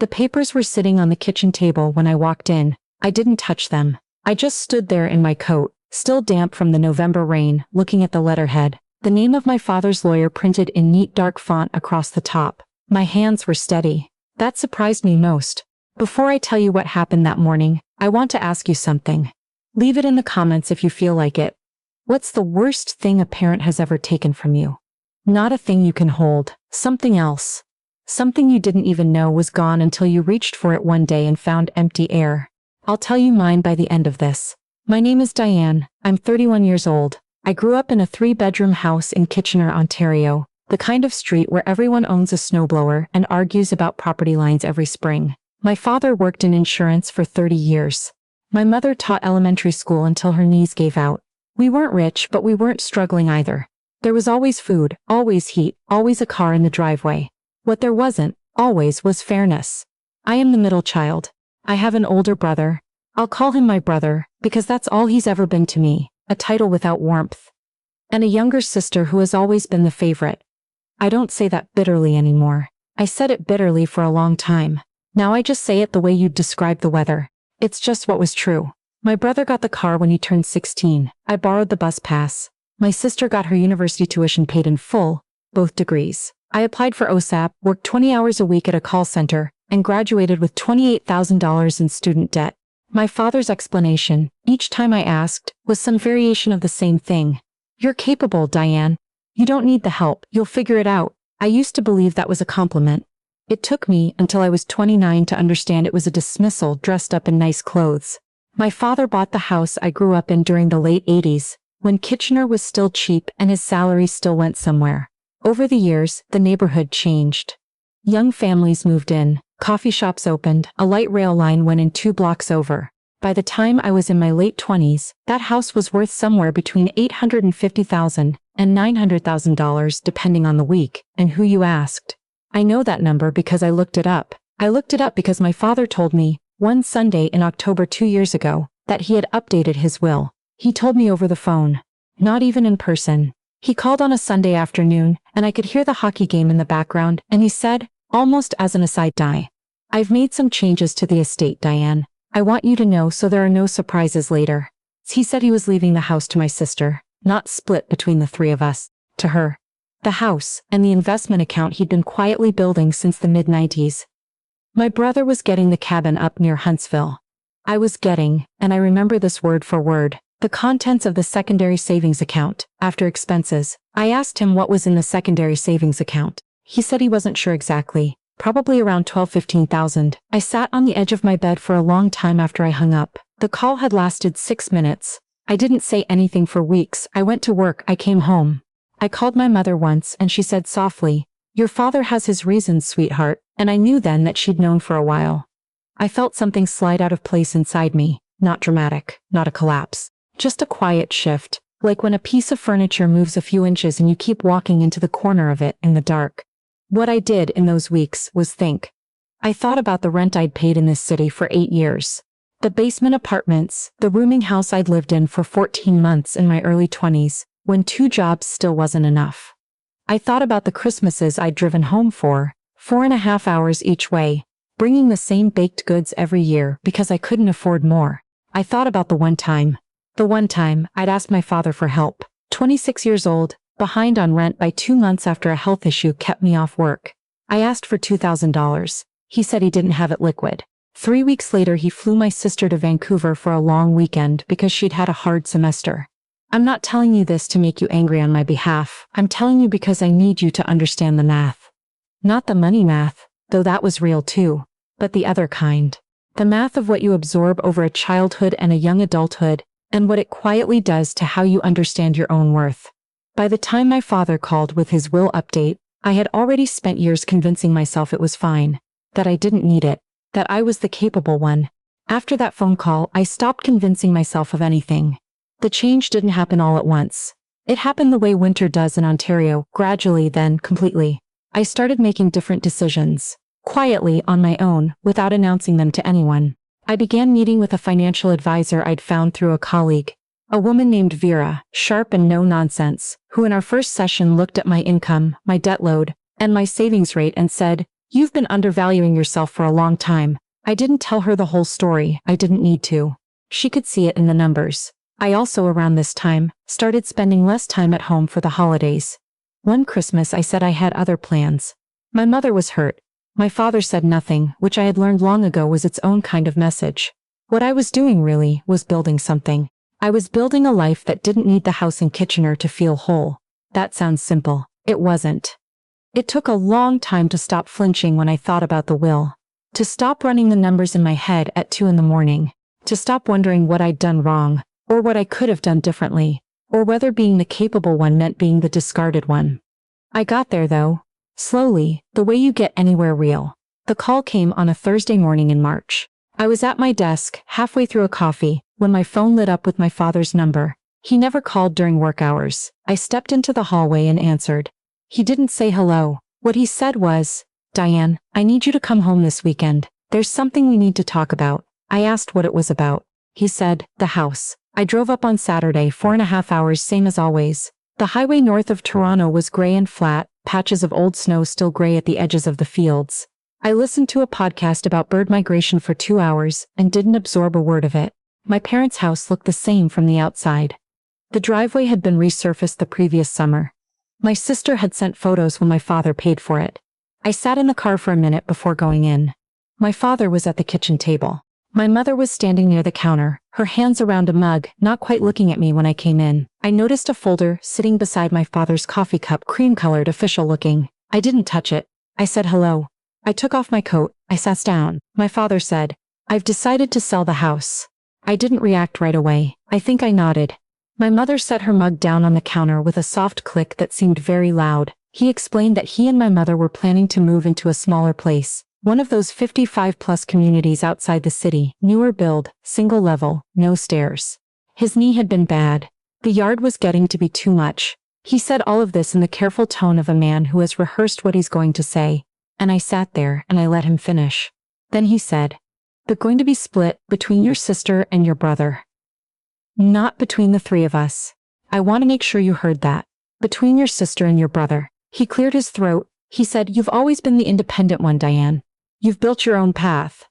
The papers were sitting on the kitchen table when I walked in. I didn't touch them. I just stood there in my coat, still damp from the November rain, looking at the letterhead. The name of my father's lawyer printed in neat dark font across the top. My hands were steady. That surprised me most. Before I tell you what happened that morning, I want to ask you something. Leave it in the comments if you feel like it. What's the worst thing a parent has ever taken from you? Not a thing you can hold, something else. Something you didn't even know was gone until you reached for it one day and found empty air. I'll tell you mine by the end of this. My name is Diane. I'm 31 years old. I grew up in a 3-bedroom house in Kitchener, Ontario, the kind of street where everyone owns a snowblower and argues about property lines every spring. My father worked in insurance for 30 years. My mother taught elementary school until her knees gave out. We weren't rich, but we weren't struggling either. There was always food, always heat, always a car in the driveway. What there wasn't, always, was fairness. I am the middle child. I have an older brother. I'll call him my brother, because that's all he's ever been to me, a title without warmth. And a younger sister who has always been the favorite. I don't say that bitterly anymore. I said it bitterly for a long time. Now I just say it the way you'd describe the weather. It's just what was true. My brother got the car when he turned 16. I borrowed the bus pass. My sister got her university tuition paid in full, both degrees. I applied for OSAP, worked 20 hours a week at a call center, and graduated with $28,000 in student debt. My father's explanation, each time I asked, was some variation of the same thing. You're capable, Diane. You don't need the help, you'll figure it out. I used to believe that was a compliment. It took me until I was 29 to understand it was a dismissal dressed up in nice clothes. My father bought the house I grew up in during the late 80s, when Kitchener was still cheap and his salary still went somewhere. Over the years, the neighborhood changed. Young families moved in, coffee shops opened, a light rail line went in 2 blocks over. By the time I was in my late 20s, that house was worth somewhere between $850,000 and $900,000 depending on the week and who you asked. I know that number because I looked it up. I looked it up because my father told me, one Sunday in October 2 years ago, that he had updated his will. He told me over the phone. Not even in person. He called on a Sunday afternoon, and I could hear the hockey game in the background, and he said, almost as an aside, I've made some changes to the estate, Diane. I want you to know so there are no surprises later. He said he was leaving the house to my sister, not split between the 3 of us, to her. The house, and the investment account he'd been quietly building since the mid-90s. My brother was getting the cabin up near Huntsville. I was getting, and I remember this word for word, the contents of the secondary savings account, after expenses. I asked him what was in the secondary savings account. He said he wasn't sure exactly, probably around $12,000–15,000. I sat on the edge of my bed for a long time after I hung up. The call had lasted 6 minutes. I didn't say anything for weeks. I went to work, I came home. I called my mother once and she said softly, your father has his reasons, sweetheart, and I knew then that she'd known for a while. I felt something slide out of place inside me, not dramatic, not a collapse, just a quiet shift, like when a piece of furniture moves a few inches and you keep walking into the corner of it in the dark. What I did in those weeks was think. I thought about the rent I'd paid in this city for 8 years. The basement apartments, the rooming house I'd lived in for 14 months in my early 20s, when 2 jobs still wasn't enough. I thought about the Christmases I'd driven home for, 4.5 hours each way, bringing the same baked goods every year because I couldn't afford more. I thought about the one time I'd asked my father for help. 26 years old, behind on rent by 2 months after a health issue kept me off work. I asked for $2,000. He said he didn't have it liquid. 3 weeks later he flew my sister to Vancouver for a long weekend because she'd had a hard semester. I'm not telling you this to make you angry on my behalf. I'm telling you because I need you to understand the math. Not the money math, though that was real too, but the other kind. The math of what you absorb over a childhood and a young adulthood, and what it quietly does to how you understand your own worth. By the time my father called with his will update, I had already spent years convincing myself it was fine, that I didn't need it, that I was the capable one. After that phone call, I stopped convincing myself of anything. The change didn't happen all at once. It happened the way winter does in Ontario, gradually then completely. I started making different decisions, quietly on my own, without announcing them to anyone. I began meeting with a financial advisor I'd found through a colleague, a woman named Vera, sharp and no nonsense, who in our first session looked at my income, my debt load, and my savings rate and said, You've been undervaluing yourself for a long time. I didn't tell her the whole story, I didn't need to. She could see it in the numbers. I also, around this time, started spending less time at home for the holidays. One Christmas I said I had other plans. My mother was hurt. My father said nothing, which I had learned long ago was its own kind of message. What I was doing really was building something. I was building a life that didn't need the house in Kitchener to feel whole. That sounds simple. It wasn't. It took a long time to stop flinching when I thought about the will. To stop running the numbers in my head at 2 in the morning. To stop wondering what I'd done wrong, or what I could have done differently, or whether being the capable one meant being the discarded one. I got there though. Slowly, the way you get anywhere real. The call came on a Thursday morning in March. I was at my desk, halfway through a coffee, when my phone lit up with my father's number. He never called during work hours. I stepped into the hallway and answered. He didn't say hello. What he said was, "Diane, I need you to come home this weekend. There's something we need to talk about." I asked what it was about. He said, "The house." I drove up on Saturday, 4.5 hours, same as always. The highway north of Toronto was gray and flat, patches of old snow still gray at the edges of the fields. I listened to a podcast about bird migration for 2 hours and didn't absorb a word of it. My parents' house looked the same from the outside. The driveway had been resurfaced the previous summer. My sister had sent photos when my father paid for it. I sat in the car for a minute before going in. My father was at the kitchen table. My mother was standing near the counter, her hands around a mug, not quite looking at me when I came in. I noticed a folder sitting beside my father's coffee cup, cream-colored, official looking. I didn't touch it. I said hello. I took off my coat. I sat down. My father said, "I've decided to sell the house." I didn't react right away. I think I nodded. My mother set her mug down on the counter with a soft click that seemed very loud. He explained that he and my mother were planning to move into a smaller place. One of those 55-plus communities outside the city, newer build, single level, no stairs. His knee had been bad. The yard was getting to be too much. He said all of this in the careful tone of a man who has rehearsed what he's going to say. And I sat there and I let him finish. Then he said, "They're going to be split between your sister and your brother. Not between the three of us. I want to make sure you heard that. Between your sister and your brother." He cleared his throat. He said, "You've always been the independent one, Diane. You've built your own path.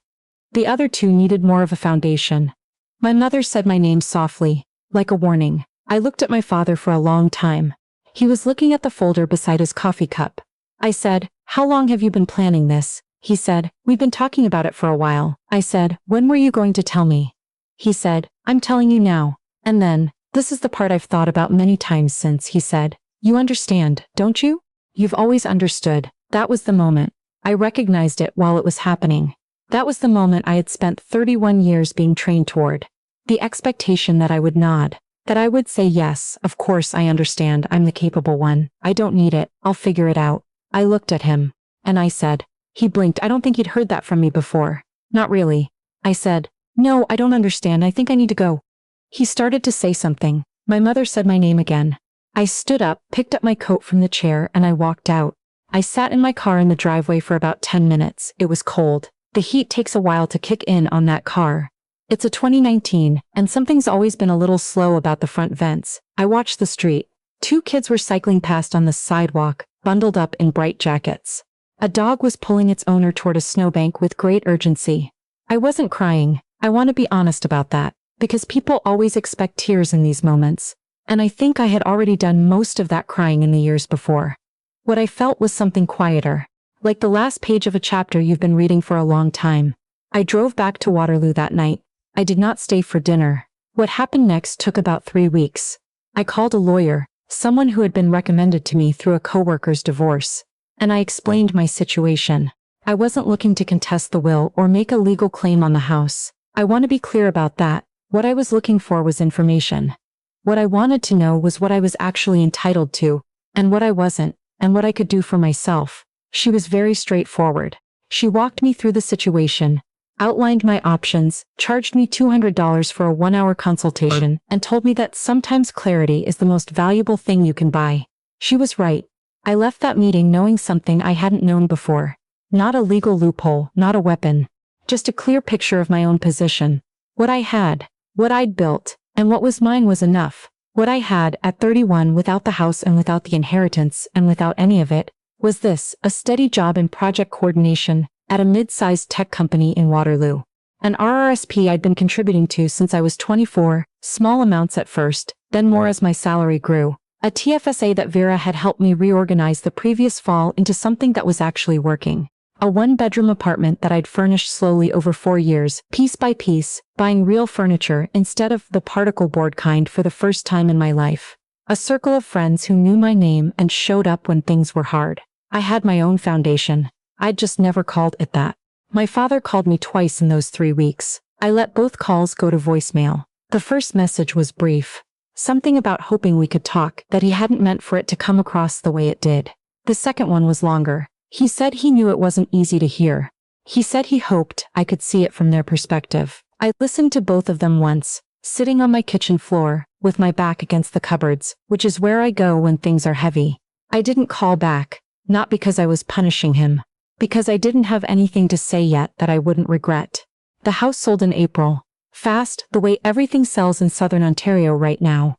The other two needed more of a foundation." My mother said my name softly, like a warning. I looked at my father for a long time. He was looking at the folder beside his coffee cup. I said, "How long have you been planning this?" He said, "We've been talking about it for a while." I said, "When were you going to tell me?" He said, "I'm telling you now." And then, "This is the part I've thought about many times since," he said. "You understand, don't you? You've always understood." That was the moment. I recognized it while it was happening. That was the moment I had spent 31 years being trained toward. The expectation that I would nod. That I would say yes, of course I understand, I'm the capable one. I don't need it, I'll figure it out. I looked at him. And I said. He blinked. I don't think he'd heard that from me before. "Not really." I said. "No, I don't understand, I think I need to go." He started to say something. My mother said my name again. I stood up, picked up my coat from the chair, and I walked out. I sat in my car in the driveway for about 10 minutes. It was cold. The heat takes a while to kick in on that car. It's a 2019, and something's always been a little slow about the front vents. I watched the street. 2 kids were cycling past on the sidewalk, bundled up in bright jackets. A dog was pulling its owner toward a snowbank with great urgency. I wasn't crying. I want to be honest about that, because people always expect tears in these moments. And I think I had already done most of that crying in the years before. What I felt was something quieter, like the last page of a chapter you've been reading for a long time. I drove back to Waterloo that night. I did not stay for dinner. What happened next took about 3 weeks. I called a lawyer, someone who had been recommended to me through a coworker's divorce, and I explained my situation. I wasn't looking to contest the will or make a legal claim on the house. I want to be clear about that. What I was looking for was information. What I wanted to know was what I was actually entitled to, and what I wasn't, and what I could do for myself. She was very straightforward. She walked me through the situation, outlined my options, charged me $200 for a 1-hour consultation, and told me that sometimes clarity is the most valuable thing you can buy. She was right. I left that meeting knowing something I hadn't known before. Not a legal loophole, not a weapon. Just a clear picture of my own position. What I had, what I'd built, and what was mine was enough. What I had at 31 without the house and without the inheritance and without any of it Was this a steady job in project coordination at a mid-sized tech company in Waterloo? An RRSP I'd been contributing to since I was 24, small amounts at first, then more as my salary grew. A TFSA that Vera had helped me reorganize the previous fall into something that was actually working. A one-bedroom apartment that I'd furnished slowly over 4 years, piece by piece, buying real furniture instead of the particle board kind for the first time in my life. A circle of friends who knew my name and showed up when things were hard. I had my own foundation. I'd just never called it that. My father called me twice in those 3 weeks. I let both calls go to voicemail. The first message was brief. Something about hoping we could talk, that he hadn't meant for it to come across the way it did. The second one was longer. He said he knew it wasn't easy to hear. He said he hoped I could see it from their perspective. I listened to both of them once, sitting on my kitchen floor, with my back against the cupboards, which is where I go when things are heavy. I didn't call back, not because I was punishing him, because I didn't have anything to say yet that I wouldn't regret. The house sold in April. Fast, the way everything sells in Southern Ontario right now.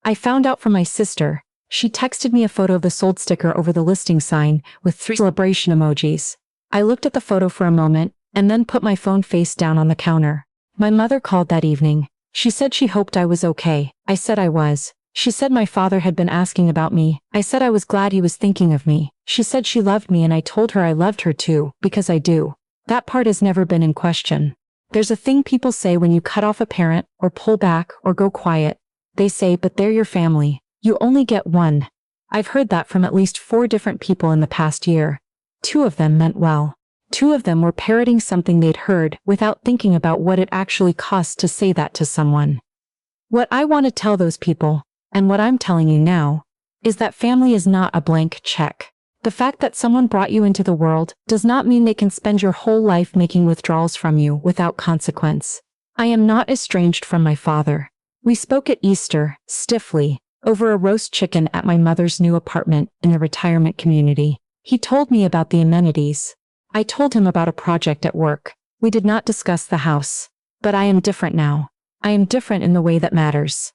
I found out from my sister. She texted me a photo of the sold sticker over the listing sign, with 3 celebration emojis. I looked at the photo for a moment, and then put my phone face down on the counter. My mother called that evening. She said she hoped I was okay. I said I was. She said my father had been asking about me. I said I was glad he was thinking of me. She said she loved me and I told her I loved her too, because I do. That part has never been in question. There's a thing people say when you cut off a parent, or pull back, or go quiet. They say, but they're your family. You only get one. I've heard that from at least 4 different people in the past year. 2 of them meant well. 2 of them were parroting something they'd heard without thinking about what it actually costs to say that to someone. What I want to tell those people, and what I'm telling you now, is that family is not a blank check. The fact that someone brought you into the world does not mean they can spend your whole life making withdrawals from you without consequence. I am not estranged from my father. We spoke at Easter, stiffly, over a roast chicken at my mother's new apartment in the retirement community. He told me about the amenities. I told him about a project at work. We did not discuss the house. But I am different now. I am different in the way that matters.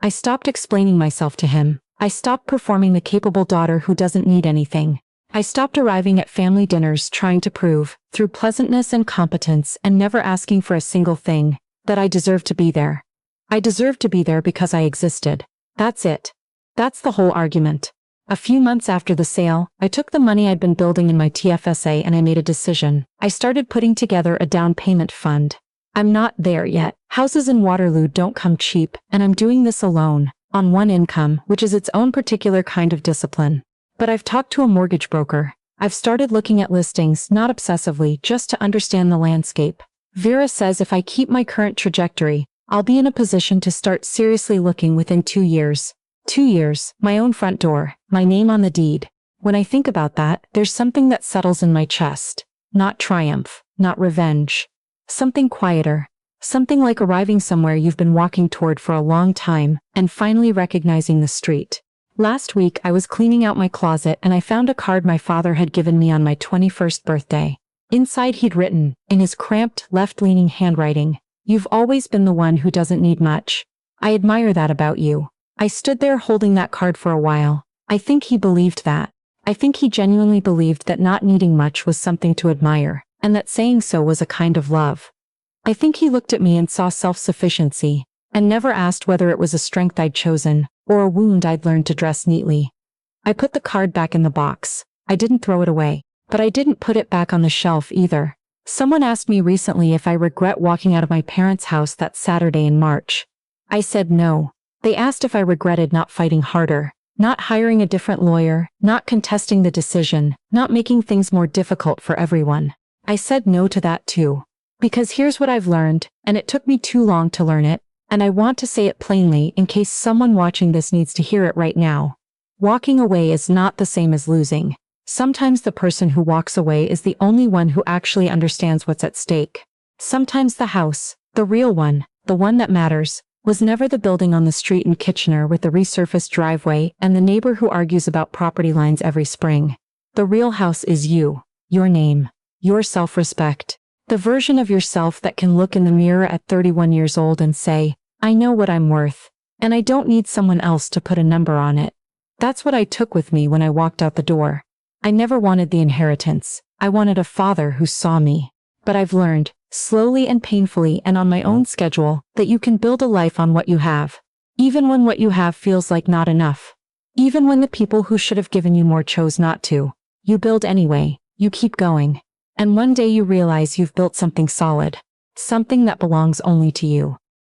I stopped explaining myself to him. I stopped performing the capable daughter who doesn't need anything. I stopped arriving at family dinners trying to prove, through pleasantness and competence and never asking for a single thing, that I deserved to be there. I deserved to be there because I existed. That's it. That's the whole argument. A few months after the sale, I took the money I'd been building in my TFSA and I made a decision. I started putting together a down payment fund. I'm not there yet. Houses in Waterloo don't come cheap, and I'm doing this alone, on one income, which is its own particular kind of discipline. But I've talked to a mortgage broker. I've started looking at listings, not obsessively, just to understand the landscape. Vera says if I keep my current trajectory, I'll be in a position to start seriously looking within 2 years. 2 years, my own front door, my name on the deed. When I think about that, there's something that settles in my chest. Not triumph, not revenge. Something quieter. Something like arriving somewhere you've been walking toward for a long time, and finally recognizing the street. Last week I was cleaning out my closet and I found a card my father had given me on my 21st birthday. Inside he'd written, in his cramped, left-leaning handwriting, "You've always been the one who doesn't need much. I admire that about you." I stood there holding that card for a while. I think he believed that. I think he genuinely believed that not needing much was something to admire, and that saying so was a kind of love. I think he looked at me and saw self-sufficiency, and never asked whether it was a strength I'd chosen, or a wound I'd learned to dress neatly. I put the card back in the box. I didn't throw it away, but I didn't put it back on the shelf either. Someone asked me recently if I regret walking out of my parents' house that Saturday in March. I said no. They asked if I regretted not fighting harder, not hiring a different lawyer, not contesting the decision, not making things more difficult for everyone. I said no to that too. Because here's what I've learned, and it took me too long to learn it, and I want to say it plainly in case someone watching this needs to hear it right now. Walking away is not the same as losing. Sometimes the person who walks away is the only one who actually understands what's at stake. Sometimes the house, the real one, the one that matters, was never the building on the street in Kitchener with the resurfaced driveway and the neighbor who argues about property lines every spring. The real house is you, your name, your self-respect. The version of yourself that can look in the mirror at 31 years old and say, I know what I'm worth, and I don't need someone else to put a number on it. That's what I took with me when I walked out the door. I never wanted the inheritance. I wanted a father who saw me. But I've learned, slowly and painfully and on my own schedule, that you can build a life on what you have. Even when what you have feels like not enough. Even when the people who should have given you more chose not to. You build anyway, you keep going. And one day you realize you've built something solid. Something that belongs only to you.